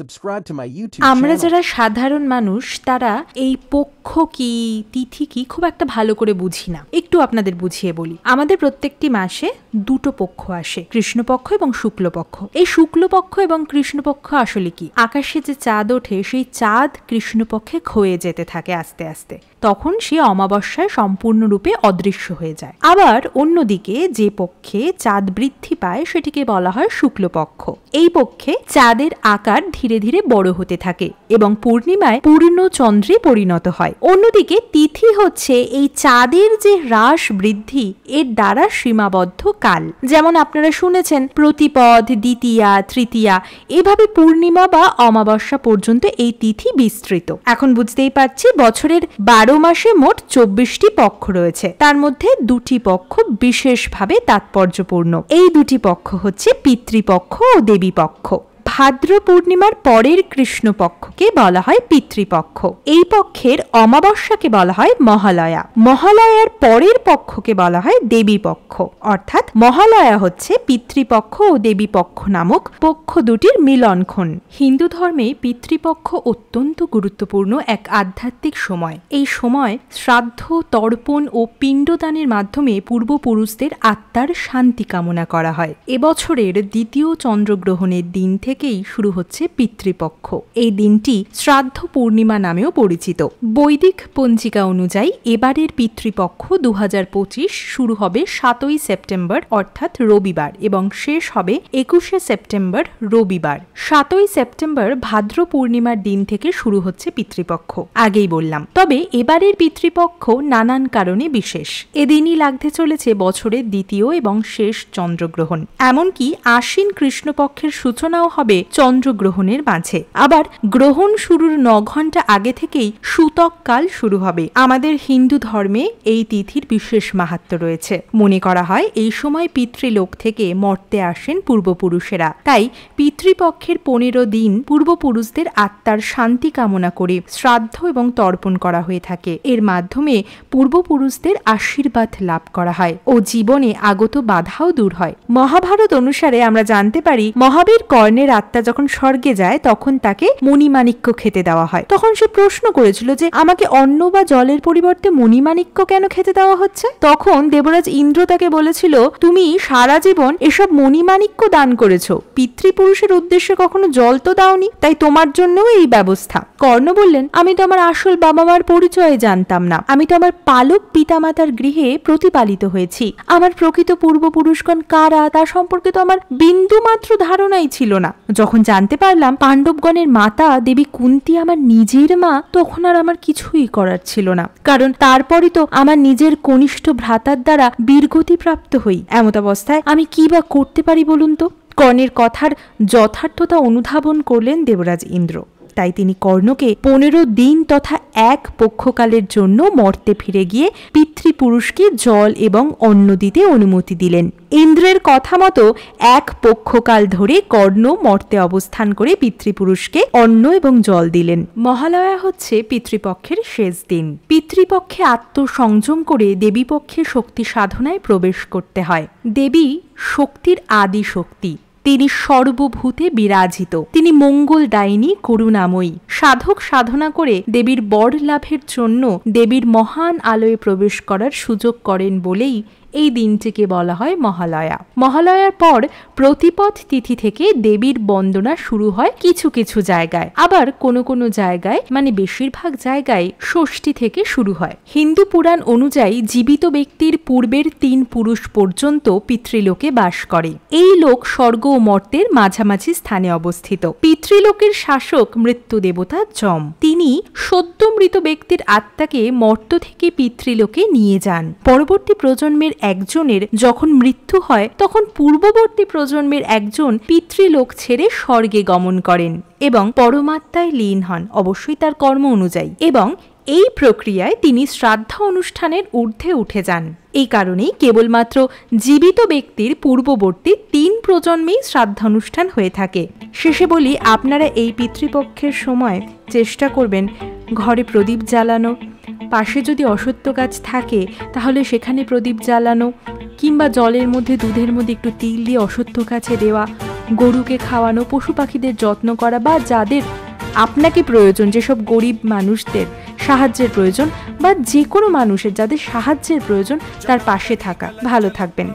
Subscribe to my YouTube আমরা channel. যারা সাধারণ মানুষ তারা এই পক্ষ কি তিথি কি খুব একটা ভালো করে বুঝি না। একটু আপনাদের বুঝিয়ে বলি। আমাদের প্রত্যেকটি মাসে দুটো পক্ষ আসে, কৃষ্ণপক্ষ এবং শুক্লপক্ষ। এই শুক্লপক্ষ এবং কৃষ্ণপক্ষ আসলে কি? আকাশে যে চাঁদ ওঠে সেই চাঁদ কৃষ্ণপক্ষে ক্ষয়ে যেতে থাকে আস্তে আস্তে, তখন সে অমাবস্যায় সম্পূর্ণরূপে অদৃশ্য হয়ে যায়। আবার অন্যদিকে যে পক্ষে চাঁদ বৃদ্ধি পায় সেটিকে বলা হয় শুক্লপক্ষ। এই পক্ষে চাঁদের আকার ধীরে ধীরে বড় হতে থাকে এবং পূর্ণিমায় পূর্ণ চন্দ্রে পরিণত হয়। অন্যদিকে তিথি হচ্ছে এই চাঁদের যে হ্রাস বৃদ্ধি এর দ্বারা সীমাবদ্ধ কাল। যেমন আপনারা শুনেছেন প্রতিপদ, দ্বিতীয়া, তৃতীয়া, এভাবে পূর্ণিমা বা অমাবস্যা পর্যন্ত এই তিথি বিস্তৃত। এখন বুঝতেই পারছি বছরের 12 মাসে মোট 24টি পক্ষ রয়েছে, তার মধ্যে দুটি পক্ষ বিশেষভাবে তাৎপর্যপূর্ণ। এই দুটি পক্ষ হচ্ছে পিতৃপক্ষ ও দেবীপক্ষ। ভাদ্র পূর্ণিমার পরের কৃষ্ণপক্ষকে বলা হয় পিতৃপক্ষ। এই পক্ষের অমাবস্যাকে বলা হয় মহালয়া। মহালয়ার পরের পক্ষকে বলা হয় দেবীপক্ষ। অর্থাৎ মহালয়া হচ্ছে পিতৃপক্ষ ও দেবীপক্ষ নামক পক্ষ দুটির মিলনক্ষণ। হিন্দু ধর্মে পিতৃপক্ষ অত্যন্ত গুরুত্বপূর্ণ এক আধ্যাত্মিক সময়। এই সময় শ্রাদ্ধ, তর্পণ ও পিণ্ডদানের মাধ্যমে পূর্বপুরুষদের আত্মার শান্তি কামনা করা হয়। এবছরের দ্বিতীয় চন্দ্রগ্রহণের দিন থেকেই শুরু হচ্ছে পিতৃপক্ষ। এই দিনটি শ্রাদ্ধ পূর্ণিমা নামেও পরিচিত। বৈদিক পঞ্জিকা অনুযায়ী এবারের পিতৃপক্ষ 2025 শুরু হবে 7ই সেপ্টেম্বর অর্থাৎ রবিবার এবং শেষ হবে 21শে সেপ্টেম্বর রবিবার। 7ই সেপ্টেম্বর ভাদ্র পূর্ণিমার দিন থেকে শুরু হচ্ছে পিতৃপক্ষ, আগেই বললাম। তবে এবারের পিতৃপক্ষ নানান কারণে বিশেষ। এদিনই লাগতে চলেছে বছরের দ্বিতীয় এবং শেষ চন্দ্রগ্রহণ। এমনকি আশ্বিন কৃষ্ণপক্ষের সূচনাও হবে চন্দ্রগ্রহণের মাঝে। আবার গ্রহণ শুরুর 9 ঘন্টা আগে থেকেই সূতক কাল শুরু হবে। আমাদের হিন্দু ধর্মে এই তিথির বিশেষ মাহাত্ম্য রয়েছে। মনে করা হয় এই সময় পিতৃলোক থেকে মর্তে আসেন পূর্বপুরুষেরা। তাই পিতৃপক্ষের 15 দিন পূর্বপুরুষদের আত্মার শান্তি কামনা করে শ্রাদ্ধ এবং তর্পণ করা হয়ে থাকে। এর মাধ্যমে পূর্বপুরুষদের আশীর্বাদ লাভ করা হয় ও জীবনে আগত বাধাও দূর হয়। মহাভারত অনুসারে আমরা জানতে পারি মহাবীর কর্ণের আত্মা যখন স্বর্গে যায় তখন তাকে মণিমাণিক্য খেতে দেওয়া হয়। তখন সে প্রশ্ন করেছিল যে আমাকে অন্ন বা জলের পরিবর্তে মণিমাণিক্য কেন খেতে দেওয়া হচ্ছে? তখন দেবরাজ ইন্দ্র তাকে বলেছিল, তুমি সারা জীবন এসব মণিমাণিক্য দান করেছো, পিতৃপুরুষের উদ্দেশ্যে কখনো জল তো দাওনি, তাই তোমার জন্যও এই ব্যবস্থা। কর্ণ বললেন, আমি তো আমার আসল বাবা মার পরিচয় জানতাম না। আমি তো আমার পালক পিতামাতার গৃহে প্রতিপালিত হয়েছি। আমার প্রকৃত পূর্বপুরুষগণ কারা তা সম্পর্কে তো আমার বিন্দু মাত্র ধারণাই ছিল না। যখন জানতে পারলাম পাণ্ডবগণের মাতা দেবী কুন্তী আমার নিজের মা, তখন আর আমার কিছুই করার ছিল না, কারণ তারপরে তো আমার নিজের কনিষ্ঠ ভ্রাতার দ্বারা বীরগতি প্রাপ্ত হই। এমত অবস্থায় আমি কি বা করতে পারি বলুন তো? কর্ণের কথার যথার্থতা অনুধাবন করলেন দেবরাজ ইন্দ্র। তাই তিনি কর্ণকে 15 দিন তথা এক পক্ষকালের জন্য মর্তে ফিরে গিয়ে পিতৃপুরুষকে জল এবং অন্ন দিতে অনুমতি দিলেন। ইন্দ্রের কথা মতো এক পক্ষকাল ধরে কর্ণ মর্তে অবস্থান করে পিতৃপুরুষকে অন্ন এবং জল দিলেন। মহালয়া হচ্ছে পিতৃপক্ষের শেষ দিন। পিতৃপক্ষে আত্মসংযম করে দেবীপক্ষে শক্তি সাধনায় প্রবেশ করতে হয়। দেবী শক্তির আদি শক্তি। তিনি সর্বভূতে বিরাজিত। তিনি মঙ্গলদায়িনী, করুণাময়ী। সাধক সাধনা করে দেবীর বর লাভের জন্য দেবীর মহান আলোয় প্রবেশ করার সুযোগ করেন বলেই এই দিনটিকে বলা হয় মহালয়া। মহালয়ার পর প্রতিপদ তিথি থেকে দেবীর বন্দনা শুরু হয় কিছু কিছু জায়গায়, আবার কোনো কোনো জায়গায় মানে বেশিরভাগ জায়গায় ষষ্ঠী থেকে শুরু হয়। হিন্দু পুরাণ অনুযায়ী জীবিত ব্যক্তির পূর্বের 3 পুরুষ পর্যন্ত পিতৃলোকে বাস করে। এই লোক স্বর্গ ও মর্তের মাঝামাঝি স্থানে অবস্থিত। পিতৃলোকের শাসক মৃত্যু দেবতা যম। তিনি সদ্য মৃত ব্যক্তির আত্মাকে মর্ত থেকে পিতৃলোকে নিয়ে যান। পরবর্তী প্রজন্মের একজনের যখন মৃত্যু হয় তখন পূর্ববর্তী প্রজন্মের একজন পিতৃলোক ছেড়ে স্বর্গে গমন করেন এবং পরমাত্মায় লীন হন, অবশ্যই তার কর্ম অনুযায়ী, এবং এই প্রক্রিয়ায় তিনি শ্রাদ্ধ অনুষ্ঠানের ঊর্ধ্বে উঠে যান। এই কারণেই কেবলমাত্র জীবিত ব্যক্তির পূর্ববর্তী 3 প্রজন্মেই শ্রাদ্ধানুষ্ঠান হয়ে থাকে। শেষে বলি, আপনারা এই পিতৃপক্ষের সময় চেষ্টা করবেন ঘরে প্রদীপ জ্বালানো, পাশে যদি অশ্বত্থ গাছ থাকে তাহলে সেখানে প্রদীপ জ্বালানো, কিংবা জলের মধ্যে দুধের মধ্যে একটু তিল দিয়ে অশ্বত্থ গাছে দেওয়া, গরুকে খাওয়ানো, পশু পাখিদের যত্ন করা, বা যাদের আপনাকে প্রয়োজন, যেসব গরিব মানুষদের সাহায্যের প্রয়োজন, বা যে কোনো মানুষের যাদের সাহায্যের প্রয়োজন, তার পাশে থাকা। ভালো থাকবেন।